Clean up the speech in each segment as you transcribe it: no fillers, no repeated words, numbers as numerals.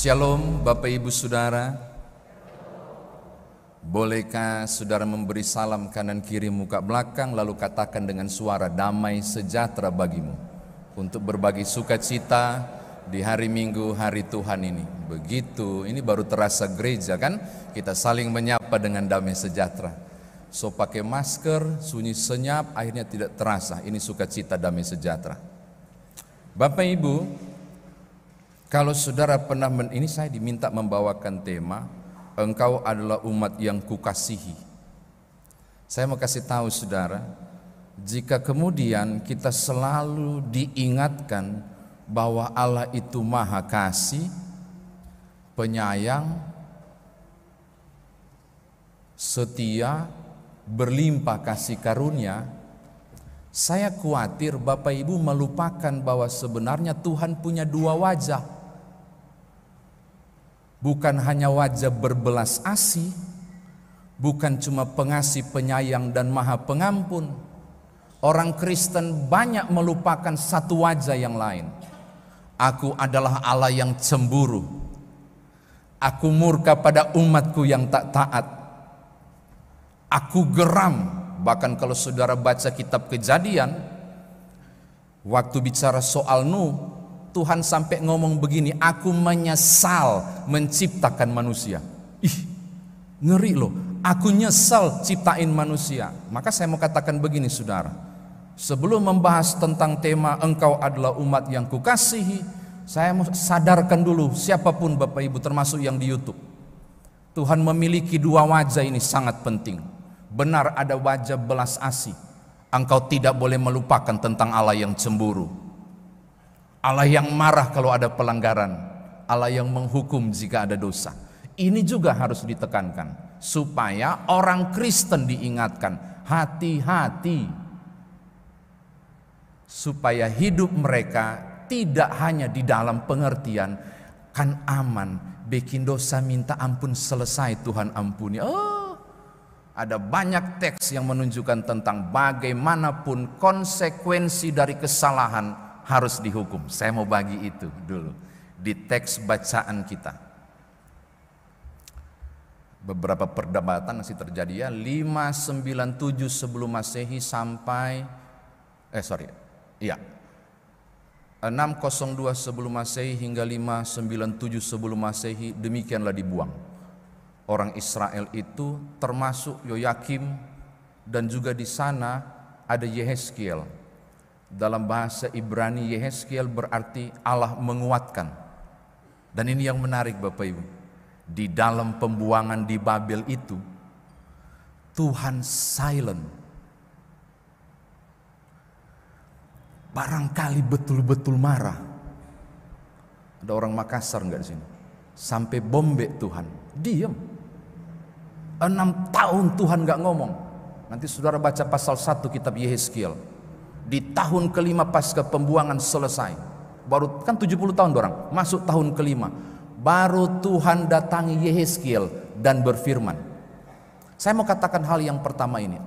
Shalom Bapak Ibu Saudara. Bolehkah saudara memberi salam kanan kiri muka belakang, lalu katakan dengan suara, damai sejahtera bagimu, untuk berbagi sukacita di hari Minggu, hari Tuhan ini. Begitu, ini baru terasa gereja kan, kita saling menyapa dengan damai sejahtera. So pakai masker, sunyi senyap, akhirnya tidak terasa. Ini sukacita damai sejahtera. Bapak Ibu, kalau saudara pernah, ini saya diminta membawakan tema, engkau adalah umat yang kukasihi. Saya mau kasih tahu saudara, jika kemudian kita selalu diingatkan bahwa Allah itu maha kasih, penyayang, setia, berlimpah kasih karunia, saya khawatir Bapak Ibu melupakan bahwa sebenarnya Tuhan punya dua wajah. Bukan hanya wajah berbelas asih, bukan cuma pengasih, penyayang dan maha pengampun. Orang Kristen banyak melupakan satu wajah yang lain. Aku adalah Allah yang cemburu. Aku murka pada umatku yang tak taat. Aku geram. Bahkan kalau saudara baca kitab Kejadian, waktu bicara soal Nuh, Tuhan sampai ngomong begini, aku menyesal menciptakan manusia. Ih, ngeri loh, aku nyesal ciptain manusia. Maka saya mau katakan begini saudara, sebelum membahas tentang tema engkau adalah umat yang kukasihi, saya mau sadarkan dulu siapapun Bapak Ibu, termasuk yang di YouTube, Tuhan memiliki dua wajah, ini sangat penting. Benar ada wajah belas asih. Engkau tidak boleh melupakan tentang Allah yang cemburu, Allah yang marah kalau ada pelanggaran, Allah yang menghukum jika ada dosa. Ini juga harus ditekankan supaya orang Kristen diingatkan, hati-hati, supaya hidup mereka tidak hanya di dalam pengertian kan aman, bikin dosa minta ampun selesai Tuhan ampuni. Ada banyak teks yang menunjukkan tentang bagaimanapun konsekuensi dari kesalahan harus dihukum. Saya mau bagi itu dulu di teks bacaan kita. Beberapa perdebatan masih terjadi ya. 597 sebelum Masehi sampai 602 sebelum Masehi hingga 597 sebelum Masehi, demikianlah dibuang. Orang Israel itu termasuk Yoyakim, dan juga di sana ada Yehezkiel. Dalam bahasa Ibrani Yehezkiel berarti Allah menguatkan. Dan ini yang menarik Bapak Ibu, di dalam pembuangan di Babel itu Tuhan silent. Barangkali betul-betul marah. Ada orang Makassar enggak di sini? Sampai bombe Tuhan, diam. 6 tahun Tuhan enggak ngomong. Nanti saudara baca pasal 1 kitab Yehezkiel. Di tahun kelima pasca pembuangan selesai, baru kan 70 tahun dorang, masuk tahun kelima, baru Tuhan datangi Yehezkiel dan berfirman. Saya mau katakan hal yang pertama ini,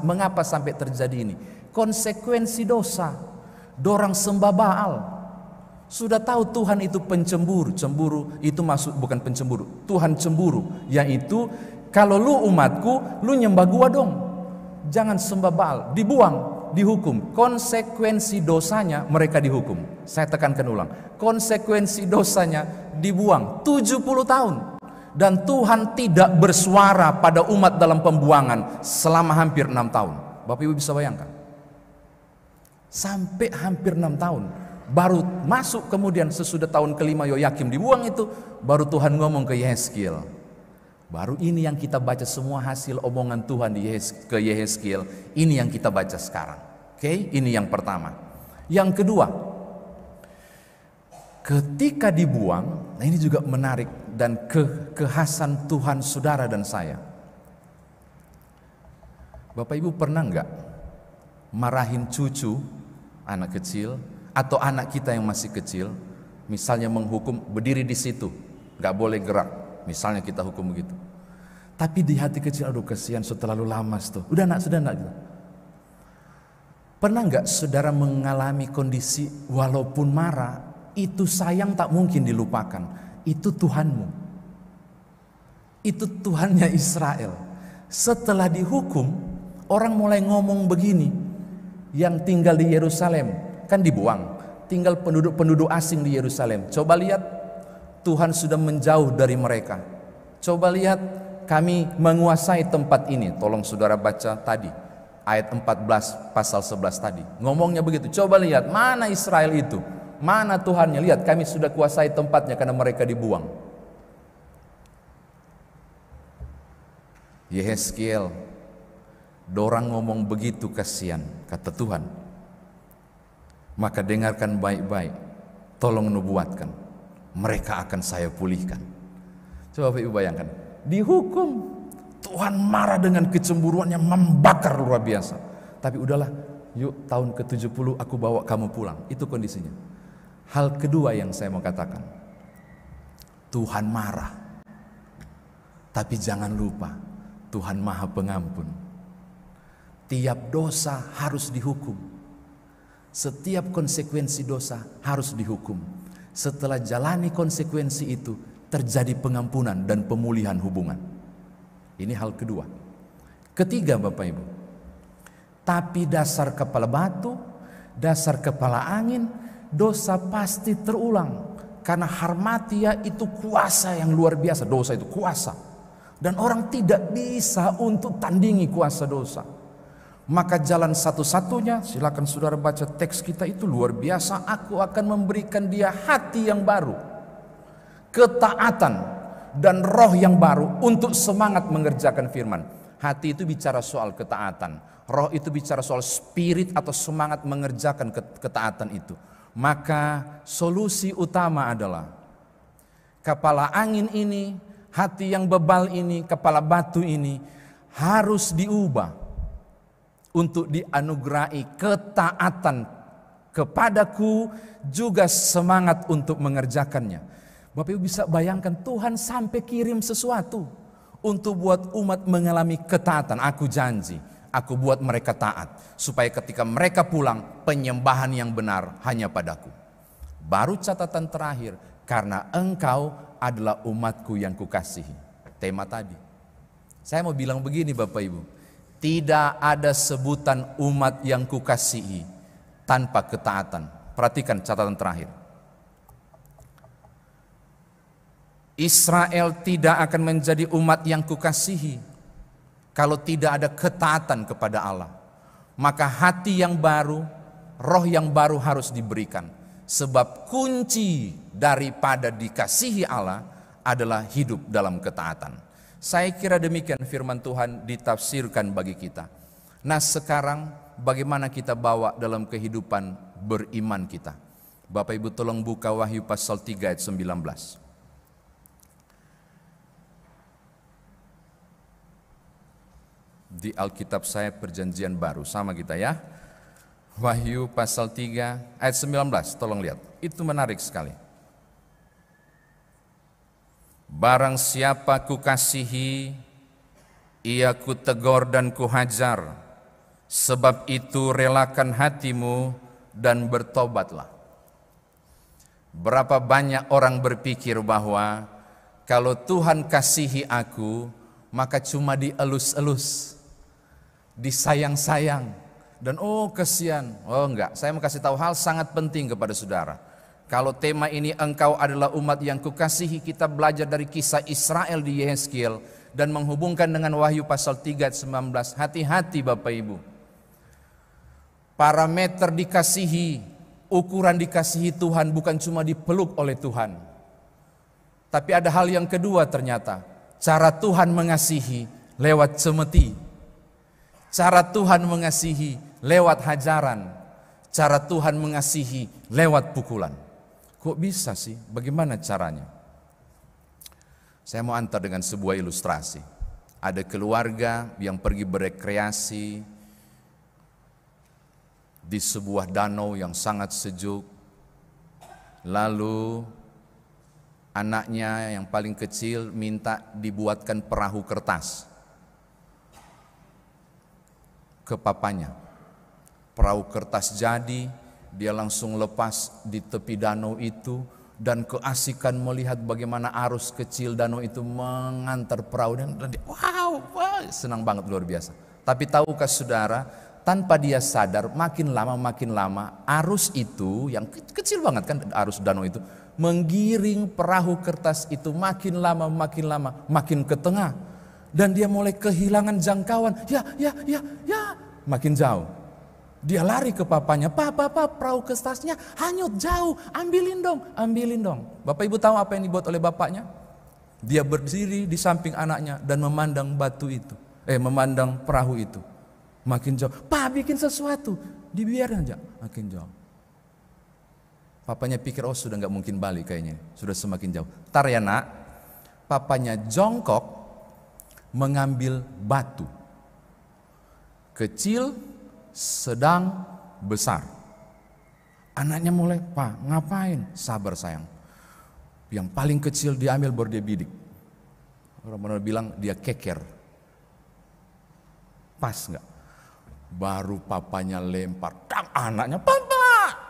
mengapa sampai terjadi ini? Konsekuensi dosa. Dorang sembah Baal. Sudah tahu Tuhan itu pencemburu. Cemburu itu maksud bukan pencemburu, Tuhan cemburu, yaitu kalau lu umatku, lu nyembah gua dong, jangan sembah Baal, dibuang, dihukum. Konsekuensi dosanya mereka dihukum. Saya tekankan ulang, konsekuensi dosanya dibuang 70 tahun. Dan Tuhan tidak bersuara pada umat dalam pembuangan selama hampir 6 tahun. Bapak Ibu bisa bayangkan, sampai hampir 6 tahun. Baru masuk kemudian sesudah tahun kelima Yoyakim dibuang itu, baru Tuhan ngomong ke Yehezkiel. Baru ini yang kita baca, semua hasil omongan Tuhan ke Yehezkiel, ini yang kita baca sekarang. Oke, ini yang pertama. Yang kedua, ketika dibuang, nah ini juga menarik dan kekhasan Tuhan saudara dan saya. Bapak Ibu pernah enggak marahin cucu, anak kecil, atau anak kita yang masih kecil, misalnya menghukum berdiri di situ, enggak boleh gerak, misalnya kita hukum begitu. Tapi di hati kecil, aduh kasihan, terlalu lama tuh. Udah nak, sudah nak gitu. Pernah nggak saudara mengalami kondisi walaupun marah, itu sayang tak mungkin dilupakan. itu Tuhanmu. Itu Tuhannya Israel. Setelah dihukum, orang mulai ngomong begini, yang tinggal di Yerusalem kan dibuang, tinggal penduduk-penduduk asing di Yerusalem. Coba lihat, Tuhan sudah menjauh dari mereka. Coba lihat, kami menguasai tempat ini. Tolong saudara baca tadi ayat 14 pasal 11 tadi. Ngomongnya begitu. Coba lihat, mana Israel itu? Mana Tuhannya? Lihat, kami sudah kuasai tempatnya karena mereka dibuang. Yehezkiel, dorang ngomong begitu kasihan, kata Tuhan. Maka dengarkan baik-baik, tolong nubuatkan, mereka akan saya pulihkan. Coba Bapak Ibu bayangkan, dihukum, Tuhan marah dengan kecemburuannya, membakar luar biasa. Tapi udahlah, yuk tahun ke-70 aku bawa kamu pulang. Itu kondisinya. Hal kedua yang saya mau katakan, Tuhan marah, tapi jangan lupa Tuhan Maha Pengampun. Tiap dosa harus dihukum. Setiap konsekuensi dosa harus dihukum. Setelah jalani konsekuensi itu, terjadi pengampunan dan pemulihan hubungan. Ini hal kedua. Ketiga Bapak Ibu, tapi dasar kepala batu, dasar kepala angin, dosa pasti terulang. Karena harmatia itu kuasa yang luar biasa. Dosa itu kuasa, dan orang tidak bisa untuk tandingi kuasa dosa. Maka jalan satu-satunya, silakan saudara baca teks kita itu luar biasa. Aku akan memberikan dia hati yang baru, ketaatan dan roh yang baru untuk semangat mengerjakan firman. Hati itu bicara soal ketaatan, roh itu bicara soal spirit atau semangat mengerjakan ketaatan itu. Maka solusi utama adalah kepala angin ini, hati yang bebal ini, kepala batu ini harus diubah untuk dianugerahi ketaatan kepadaku, juga semangat untuk mengerjakannya. Bapak Ibu bisa bayangkan, Tuhan sampai kirim sesuatu untuk buat umat mengalami ketaatan. Aku janji, aku buat mereka taat, supaya ketika mereka pulang, penyembahan yang benar hanya padaku. Baru catatan terakhir, karena engkau adalah umatku yang kukasihi. Tema tadi. Saya mau bilang begini Bapak Ibu, tidak ada sebutan umat yang kukasihi tanpa ketaatan. Perhatikan catatan terakhir. Israel tidak akan menjadi umat yang kukasihi kalau tidak ada ketaatan kepada Allah. Maka hati yang baru, roh yang baru harus diberikan. Sebab kunci daripada dikasihi Allah adalah hidup dalam ketaatan. Saya kira demikian firman Tuhan ditafsirkan bagi kita. Nah sekarang bagaimana kita bawa dalam kehidupan beriman kita? Bapak Ibu tolong buka Wahyu pasal 3 ayat 19. Di Alkitab saya perjanjian baru, sama kita ya. Wahyu pasal 3 ayat 19, tolong lihat. Itu menarik sekali. Barang siapa kukasihi, ia kutegur dan kuhajar. Sebab itu relakan hatimu dan bertobatlah. Berapa banyak orang berpikir bahwa kalau Tuhan kasihi aku, maka cuma dielus-elus, disayang-sayang, dan oh kasihan. Oh enggak, saya mau kasih tahu hal sangat penting kepada saudara. Kalau tema ini engkau adalah umat yang kukasihi, kita belajar dari kisah Israel di Yehezkiel dan menghubungkan dengan Wahyu pasal 3 ayat 19. Hati-hati Bapak Ibu. Parameter dikasihi, ukuran dikasihi Tuhan bukan cuma dipeluk oleh Tuhan. Tapi ada hal yang kedua ternyata. Cara Tuhan mengasihi lewat cemeti. Cara Tuhan mengasihi lewat hajaran. Cara Tuhan mengasihi lewat pukulan. Kok bisa sih? Bagaimana caranya? Saya mau antar dengan sebuah ilustrasi. Ada keluarga yang pergi berekreasi di sebuah danau yang sangat sejuk. Lalu anaknya yang paling kecil minta dibuatkan perahu kertas ke papanya. Perahu kertas jadi, dia langsung lepas di tepi danau itu dan keasikan melihat bagaimana arus kecil danau itu mengantar perahu, dan dia, wow, senang banget, luar biasa. Tapi tahukah saudara, tanpa dia sadar, makin lama arus itu yang kecil banget kan, arus danau itu menggiring perahu kertas itu makin lama makin ke tengah, dan dia mulai kehilangan jangkauan. Ya, makin jauh. Dia lari ke papanya, Papa, perahu kertasnya hanyut jauh, ambilin dong. Bapak Ibu tahu apa yang dibuat oleh bapaknya? Dia berdiri di samping anaknya dan memandang memandang perahu itu. Makin jauh, Pak bikin sesuatu, dibiarin aja, makin jauh. Papanya pikir, oh sudah gak mungkin balik kayaknya, sudah semakin jauh. Tar ya nak, papanya jongkok mengambil batu. Kecil, sedang, besar. Anaknya mulai, Pak ngapain? Sabar sayang. Yang paling kecil diambil baru dia bidik. Orang bilang dia keker. Pas gak? Baru papanya lempar, tang, anaknya, Papa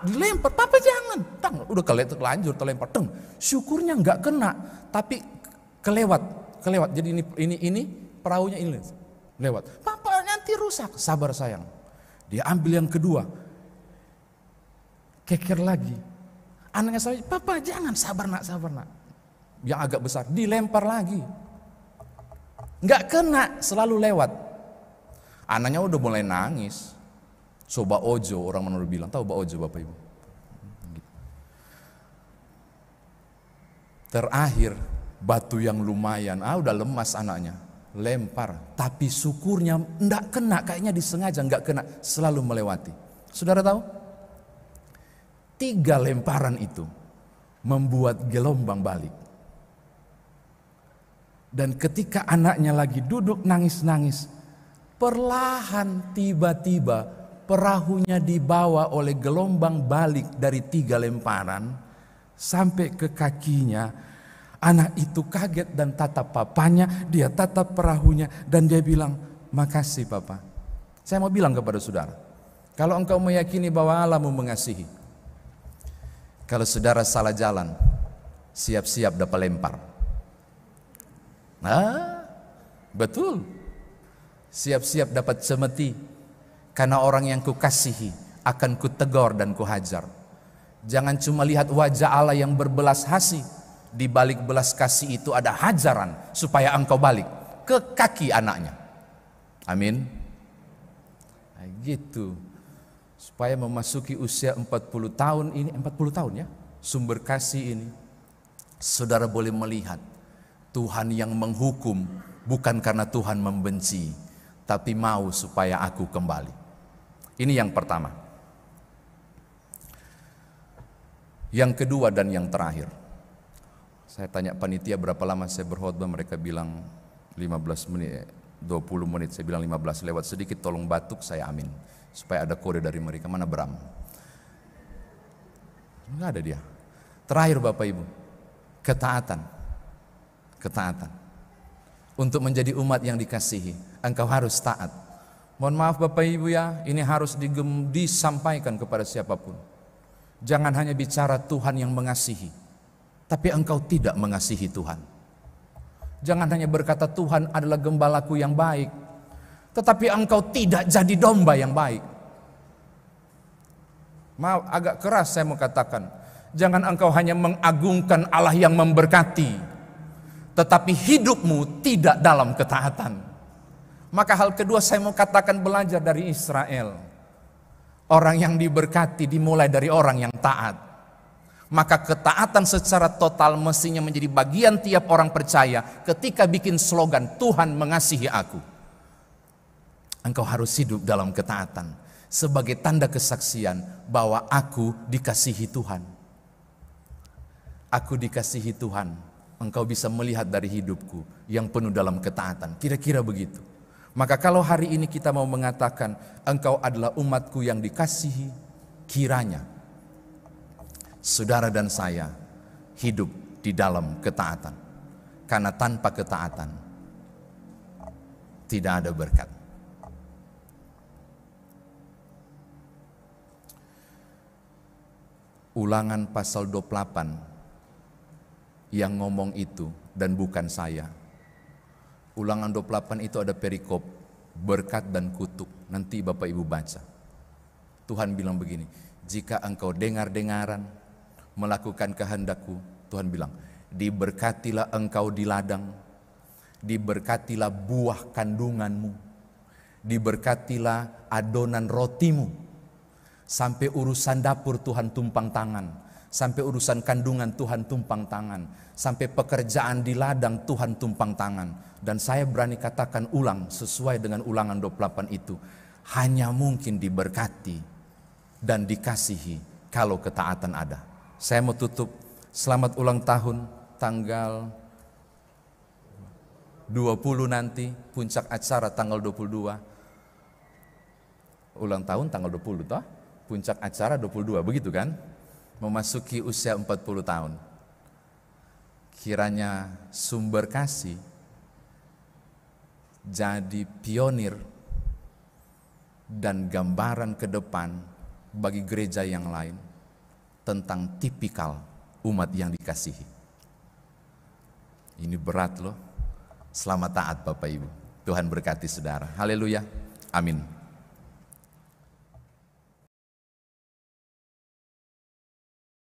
dilempar, Papa jangan, tang, udah terlanjur terlempar, tang. Syukurnya nggak kena, tapi kelewat. Jadi ini perahunya ini lewat. Papa nanti rusak, sabar sayang. Dia ambil yang kedua, keker lagi. Anaknya saya, Papa jangan, sabar nak. Yang agak besar dilempar lagi, nggak kena, selalu lewat. Anaknya udah mulai nangis. Soba ojo, orang Manado bilang. Tahu ba ojo Bapak Ibu? Terakhir batu yang lumayan, udah lemas anaknya, lempar. Tapi syukurnya enggak kena, kayaknya disengaja enggak kena, selalu melewati. Saudara tahu? 3 lemparan itu membuat gelombang balik. Dan ketika anaknya lagi duduk nangis-nangis, perlahan tiba-tiba perahunya dibawa oleh gelombang balik dari 3 lemparan sampai ke kakinya. Anak itu kaget dan tatap papanya, dia tatap perahunya dan dia bilang, makasih Papa. Saya mau bilang kepada saudara, kalau engkau meyakini bahwa Allah mengasihi, kalau saudara salah jalan, siap-siap dapat lempar. Betul. Siap-siap dapat cemeti, karena orang yang kukasihi akan kutegur dan kuhajar. Jangan cuma lihat wajah Allah yang berbelas kasih, di balik belas kasih itu ada hajaran supaya engkau balik ke kaki anaknya. Amin. Nah, gitu. Supaya memasuki usia 40 tahun ini, 40 tahun ya, sumber kasih ini, saudara boleh melihat Tuhan yang menghukum bukan karena Tuhan membenci, tapi mau supaya aku kembali. Ini yang pertama. Yang kedua dan yang terakhir. Saya tanya panitia berapa lama saya berkhotbah, mereka bilang 15 menit, 20 menit. Saya bilang 15, lewat sedikit tolong batuk, saya amin. Supaya ada kode dari mereka. Mana Bram? Enggak ada dia. Terakhir Bapak Ibu, ketaatan. Untuk menjadi umat yang dikasihi, engkau harus taat. Mohon maaf Bapak Ibu ya, ini harus disampaikan kepada siapapun. Jangan hanya bicara Tuhan yang mengasihi, tapi engkau tidak mengasihi Tuhan. Jangan hanya berkata Tuhan adalah gembalaku yang baik, tetapi engkau tidak jadi domba yang baik. Maaf agak keras saya mau katakan, jangan engkau hanya mengagungkan Allah yang memberkati, tetapi hidupmu tidak dalam ketaatan. Maka hal kedua saya mau katakan, belajar dari Israel. Orang yang diberkati dimulai dari orang yang taat. Maka ketaatan secara total mestinya menjadi bagian tiap orang percaya. Ketika bikin slogan Tuhan mengasihi aku, engkau harus hidup dalam ketaatan sebagai tanda kesaksian bahwa aku dikasihi Tuhan. Aku dikasihi Tuhan. Engkau bisa melihat dari hidupku yang penuh dalam ketaatan. Kira-kira begitu. Maka kalau hari ini kita mau mengatakan engkau adalah umatku yang dikasihi, kiranya saudara dan saya hidup di dalam ketaatan. Karena tanpa ketaatan tidak ada berkat. Ulangan pasal 28 yang ngomong itu dan bukan saya. Ulangan 28 itu ada perikop berkat dan kutuk. Nanti Bapak Ibu baca. Tuhan bilang begini, jika engkau dengar-dengaran melakukan kehendakku, Tuhan bilang, diberkatilah engkau di ladang, diberkatilah buah kandunganmu, diberkatilah adonan rotimu, sampai urusan dapur Tuhan tumpang tangan, sampai urusan kandungan Tuhan tumpang tangan, sampai pekerjaan di ladang Tuhan tumpang tangan. Dan saya berani katakan ulang sesuai dengan ulangan 28 itu, hanya mungkin diberkati dan dikasihi kalau ketaatan ada. Saya mau tutup, selamat ulang tahun tanggal 20 nanti, puncak acara tanggal 22. Ulang tahun tanggal 20 toh? Puncak acara 22, begitu kan? Memasuki usia 40 tahun. Kiranya sumber kasih jadi pionir dan gambaran ke depan bagi gereja yang lain tentang tipikal umat yang dikasihi. Ini berat loh. Selamat taat Bapak Ibu. Tuhan berkati saudara. Haleluya. Amin.